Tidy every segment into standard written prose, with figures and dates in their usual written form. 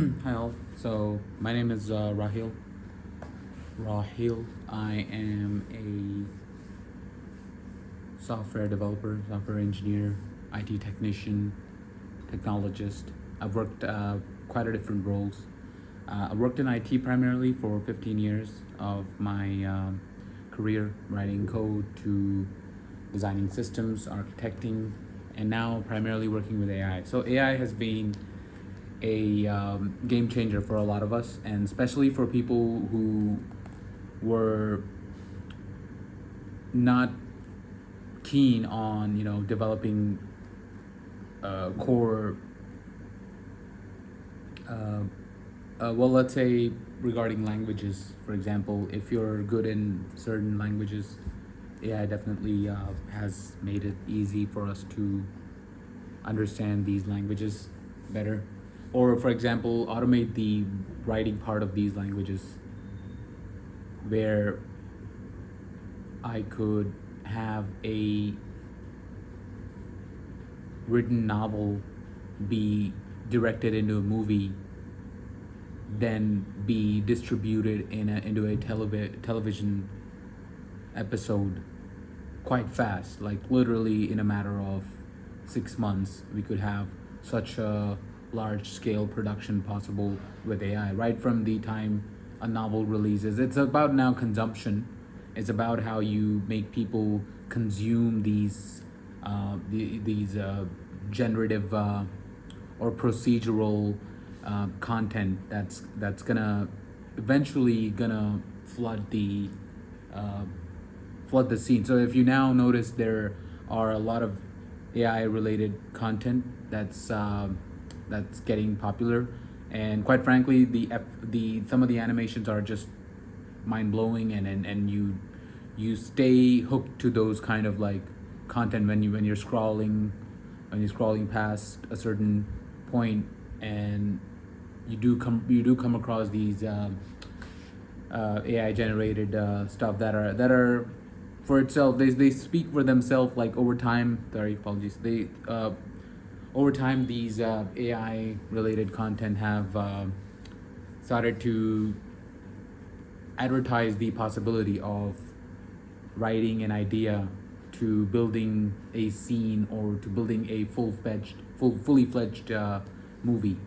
Hi all. So my name is Rahil. Rahil. I am a software developer, software engineer, IT technician, technologist. I've worked quite a different roles. I worked in IT primarily for 15 years of my career, writing code to designing systems, architecting, and now primarily working with AI. So AI has been a game changer for a lot of us, and especially for people who were not keen on developing core uh, well, let's say regarding languages, for example, if you're good in certain languages, AI definitely has made it easy for us to understand these languages better, or for example automate the writing part of these languages, where I could have a written novel be directed into a movie, then be distributed into a television episode quite fast. Like literally in a matter of 6 months, we could have such a large scale production possible with AI. Right from the time a novel releases, it's about now consumption. It's about how you make people consume these generative or procedural content that's gonna eventually gonna flood the uh, flood the scene. So if you now notice, there are a lot of AI related content that's getting popular, and quite frankly, the some of the animations are just mind blowing, and you stay hooked to those kind of like content when you're scrolling past a certain point, and you do come across these AI generated stuff that are for itself. They speak for themselves. Like over time, sorry, apologies. They over time these AI related content have started to advertise the possibility of writing an idea to building a scene, or to building a fully fledged movie,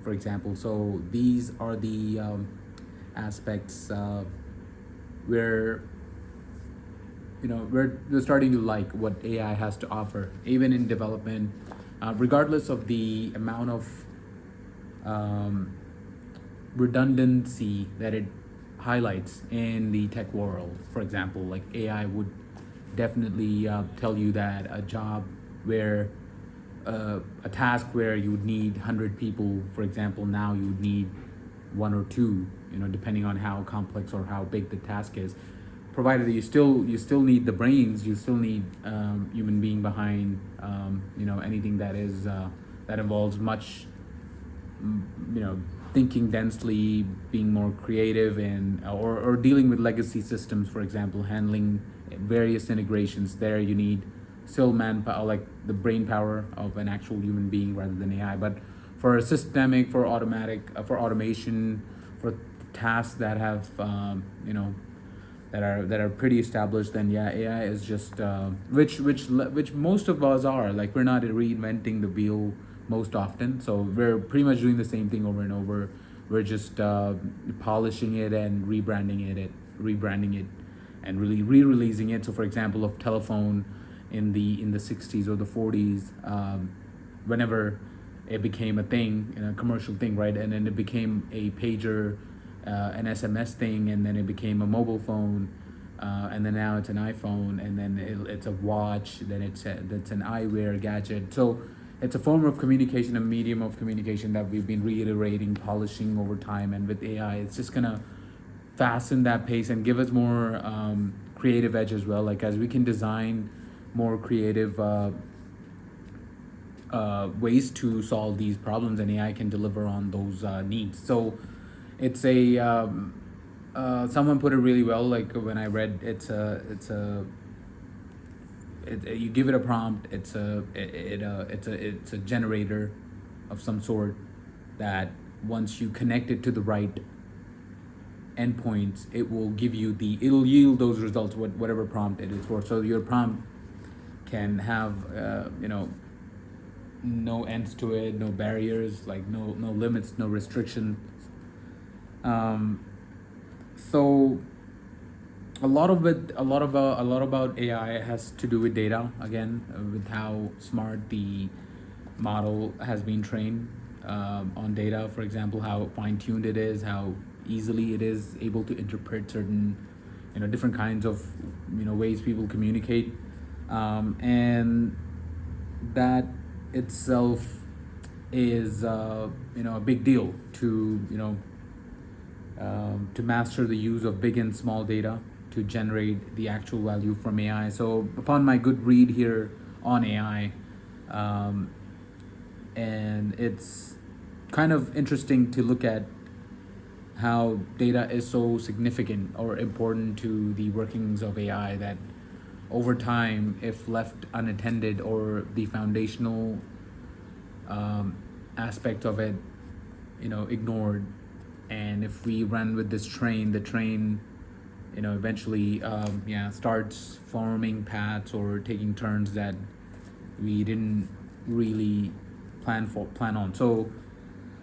for example. So these are the aspects where we're starting to like what AI has to offer, even in development, regardless of the amount of um, redundancy that it highlights in the tech world. For example, like AI would definitely tell you that a job where a task where you would need 100 people, for example, now you would need one or two, depending on how complex or how big the task is. Provided that you still need the brains, you still need human being behind anything that is that involves much thinking densely, being more creative, and or dealing with legacy systems, for example, handling various integrations. There you need still manpower, like the brain power of an actual human being rather than AI. But for systemic, for automatic, for automation, for tasks that have that are pretty established, then yeah, AI is just which most of us are. Like we're not reinventing the wheel most often, so we're pretty much doing the same thing over and over. We're just polishing it and rebranding it, and really re-releasing it. So, for example, of telephone in the 60s or the 40s, whenever it became a thing, a commercial thing, right? And then it became a pager, an SMS thing, and then it became a mobile phone, and then now it's an iPhone, and then it's a watch, then it's an eyewear gadget. So it's a form of communication, a medium of communication that we've been reiterating, polishing over time, and with AI, it's just gonna fasten that pace and give us more creative edge as well. Like as we can design more creative ways to solve these problems, and AI can deliver on those needs. So it's a someone put it really well. Like when I read, you give it a prompt. It's a generator of some sort that once you connect it to the right endpoints, it'll yield those results, whatever prompt it is for. So your prompt can have no ends to it, no barriers, like no limits, no restrictions. So a lot about AI has to do with data again, with how smart the model has been trained on data. For example, how fine-tuned it is, how easily it is able to interpret certain different kinds of ways people communicate, and that itself is a big deal to master the use of big and small data to generate the actual value from AI. So upon my good read here on AI, and it's kind of interesting to look at how data is so significant or important to the workings of AI that over time, if left unattended or the foundational aspect of it, ignored, and if we run with this train, the train, eventually, starts forming paths or taking turns that we didn't really plan on. So,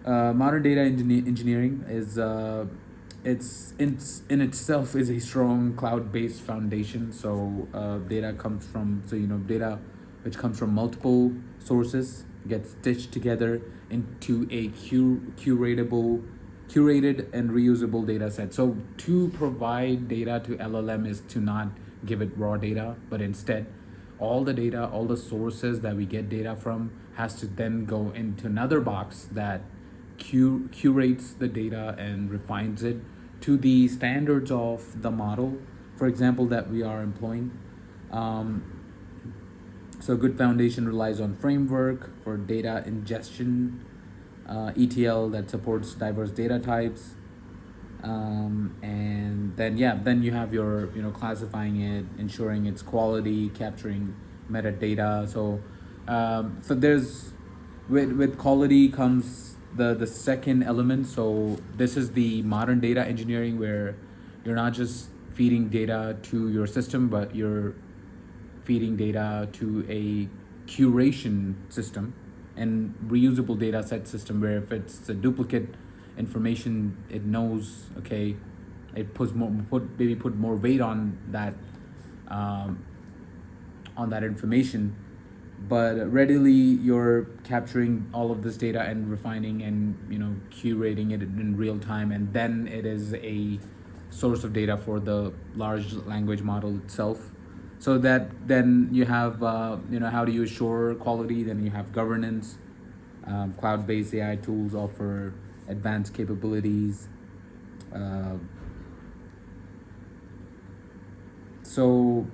modern data engineering is it's in itself is a strong cloud-based foundation. So data which comes from multiple sources gets stitched together into a curated and reusable data set. So to provide data to LLM is to not give it raw data, but instead all the data, all the sources that we get data from has to then go into another box that curates the data and refines it to the standards of the model, for example, that we are employing. So a good foundation relies on framework for data ingestion, ETL that supports diverse data types, and then you have your classifying it, ensuring its quality, capturing metadata. So there's with quality comes the second element. So this is the modern data engineering, where you're not just feeding data to your system, but you're feeding data to a curation system and reusable data set system, where if it's a duplicate information, it knows, okay, it put more weight on that information, but readily you're capturing all of this data and refining and curating it in real time, and then it is a source of data for the large language model itself. So that then you have how do you assure quality? Then you have governance. Cloud-based AI tools offer advanced capabilities. So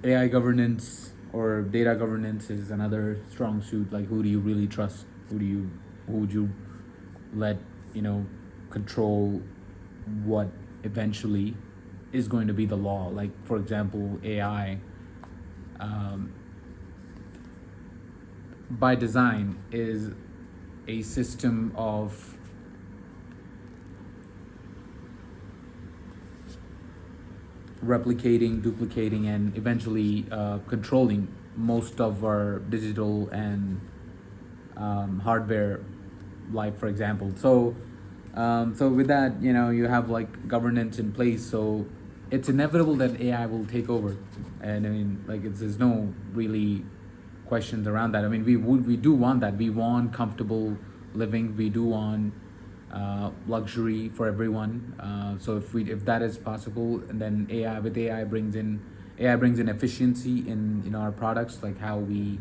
AI governance or data governance is another strong suit. Like, who do you really trust? Who would you let control what eventually is going to be the law? Like, for example, AI by design is a system of replicating, duplicating, and eventually controlling most of our digital and hardware life, for example. So with that, you have like governance in place. So it's inevitable that AI will take over, and I mean, like, there's no really questions around that. I mean, we do want that. We want comfortable living. We do want luxury for everyone. So if that is possible, and then AI brings in efficiency in our products, like how we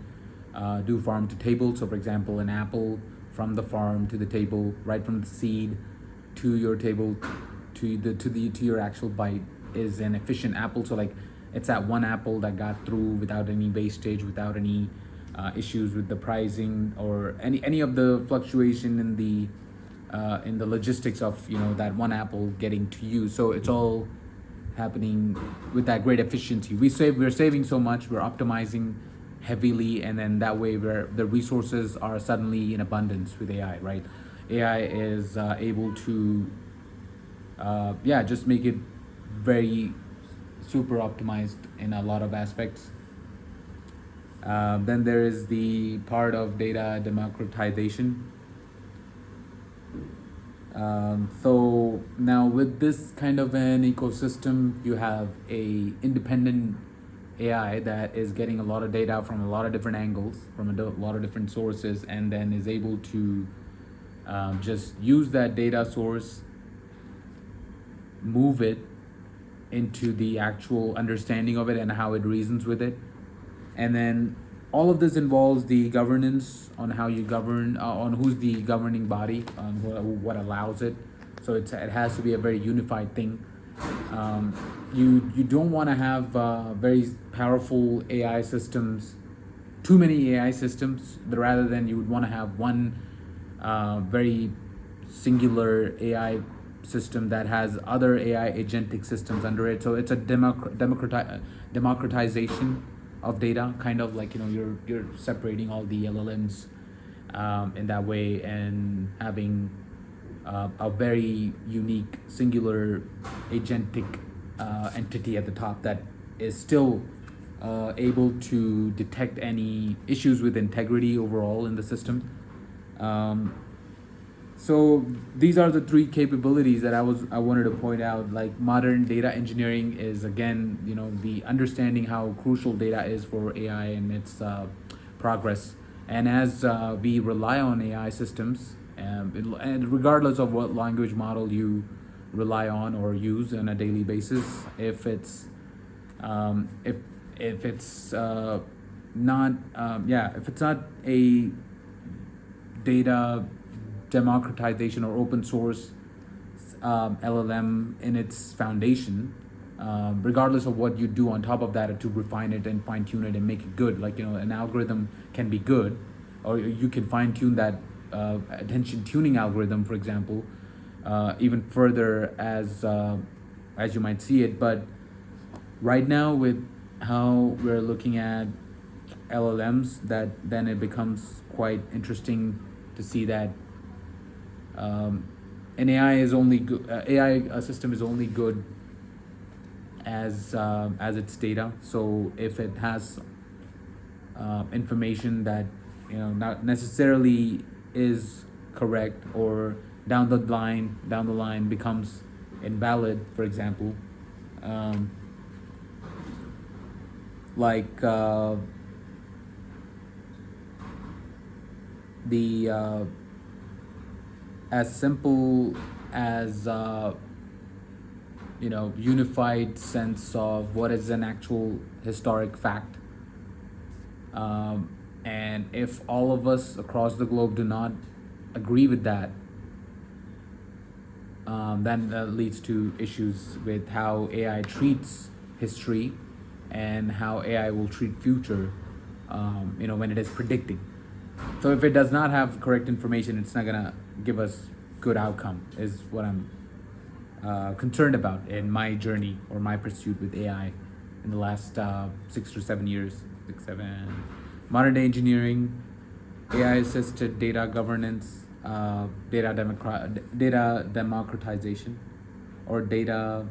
do farm to table. So for example, an apple from the farm to the table, right from the seed to your table to your actual bite, is an efficient apple. So like, it's that one apple that got through without any wastage, without any issues with the pricing or any of the fluctuation in the logistics of that one apple getting to you. So it's all happening with that great efficiency. We're saving so much, we're optimizing heavily, and then that way the resources are suddenly in abundance with AI, right? AI is able to yeah, just make it very super optimized in a lot of aspects. Then there is the part of data democratization. So now with this kind of an ecosystem, you have a independent AI that is getting a lot of data from a lot of different angles, from a lot of different sources, and then is able to just use that data source, move it into the actual understanding of it and how it reasons with it. And then all of this involves the governance on how you govern, on who's the governing body, on what allows it. So it has to be a very unified thing. You don't want to have very powerful AI systems, too many AI systems, but rather than you would want to have one very singular AI system that has other AI agentic systems under it. So it's a democratization of data, kind of like, you know, you're separating all the LLMs in that way, and having a very unique singular agentic entity at the top that is still able to detect any issues with integrity overall in the system. So these are the three capabilities that I wanted to point out. Like, modern data engineering is, again, you know, the understanding how crucial data is for AI and its progress. And as we rely on AI systems, and regardless of what language model you rely on or use on a daily basis, if it's if it's not if it's not a data democratization or open source LLM in its foundation, regardless of what you do on top of that to refine it and fine tune it and make it good. Like, you know, an algorithm can be good, or you can fine tune that attention tuning algorithm, for example, even further as you might see it. But right now, with how we're looking at LLMs, that then it becomes quite interesting to see that an AI is only good. AI system is only good as its data. So if it has information that, you know, not necessarily is correct, or down the line becomes invalid, for example, like the as simple as you know, unified sense of what is an actual historic fact, and if all of us across the globe do not agree with that, then that leads to issues with how AI treats history and how AI will treat future, you know, when it is predicting. So if it does not have correct information, it's not gonna give us good outcome, is what I'm concerned about in my journey or my pursuit with AI in the last 6 to 7 years. 6, 7. Modern day engineering, AI assisted data governance, data democratization, or data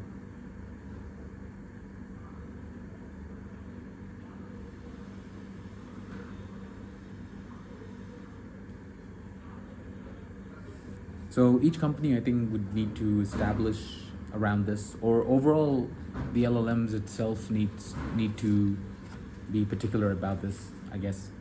so each company, I think, would need to establish around this, or overall the LLMs itself need to be particular about this, I guess.